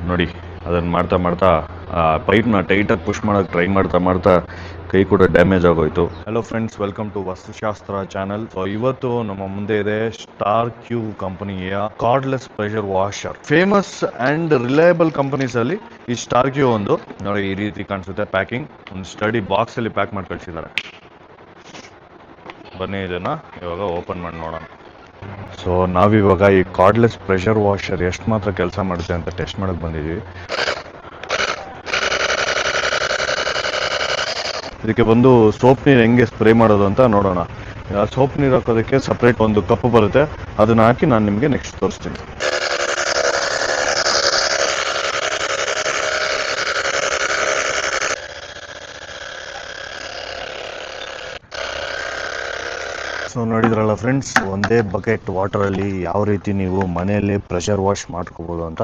ನೋಡಿ ಅದನ್ನು ಮಾಡ್ತಾ ಮಾಡ್ತಾ ಪೈಪ್ನ ಟೈಟಾಗಿ ಪುಷ್ ಮಾಡೋಕ್ಕೆ ಟ್ರೈ ಮಾಡ್ತಾ ಮಾಡ್ತಾ ಕೈ ಕೂಡ ಡ್ಯಾಮೇಜ್ ಆಗೋಯ್ತು. Hello friends, welcome to Vastushastra channel. So ಇವತ್ತು ನಮ್ಮ ಮುಂದೆ ಇದೆ ಸ್ಟಾರ್ ಕ್ಯೂ ಕಂಪನಿಯ cordless pressure washer. Famous and reliable companies ಅಲ್ಲಿ ಈ ಸ್ಟಾರ್ ಕ್ಯೂ ಒಂದು. ನೋಡಿ ಈ ರೀತಿ ಕಾಣಿಸುತ್ತೆ ಪ್ಯಾಕಿಂಗ್. ಒಂದು ಸ್ಟಡಿ ಬಾಕ್ಸ್ ಅಲ್ಲಿ ಪ್ಯಾಕ್ ಮಾಡಿ ಕಳಿಸಿದ್ದಾರೆ. ಬನ್ನಿ ಇದನ್ನ ಇವಾಗ ಓಪನ್ ಮಾಡಿ ನೋಡೋಣ. ಸೊ ನಾವಿವಾಗ ಈ ಕಾರ್ಡ್ಲೆಸ್ ಪ್ರೆಷರ್ ವಾಷರ್ ಎಷ್ಟು ಮಾತ್ರ ಕೆಲಸ ಮಾಡುತ್ತೆ ಅಂತ ಟೆಸ್ಟ್ ಮಾಡಕ್ಕೆ ಬಂದಿದ್ದೀವಿ. ಇದಕ್ಕೆ ಬಂದು ಸೋಪ್ ನೀರು ಹೆಂಗೆ ಸ್ಪ್ರೇ ಮಾಡೋದು ಅಂತ ನೋಡೋಣ. ಸೋಪ್ ನೀರು ಹಾಕೋದಕ್ಕೆ ಸಪ್ರೇಟ್ ಒಂದು ಕಪ್ ಬರುತ್ತೆ, ಅದನ್ನ ಹಾಕಿ ನಾನು ನಿಮಗೆ ನೆಕ್ಸ್ಟ್ ತೋರಿಸ್ತೀನಿ. ಸೊ ನೋಡಿದ್ರಲ್ಲ ಫ್ರೆಂಡ್ಸ್, ಒಂದೇ ಬಕೆಟ್ ವಾಟರಲ್ಲಿ ಯಾವ ರೀತಿ ನೀವು ಮನೆಯಲ್ಲಿ ಪ್ರೆಷರ್ ವಾಶ್ ಮಾಡ್ಕೋಬೋದು ಅಂತ.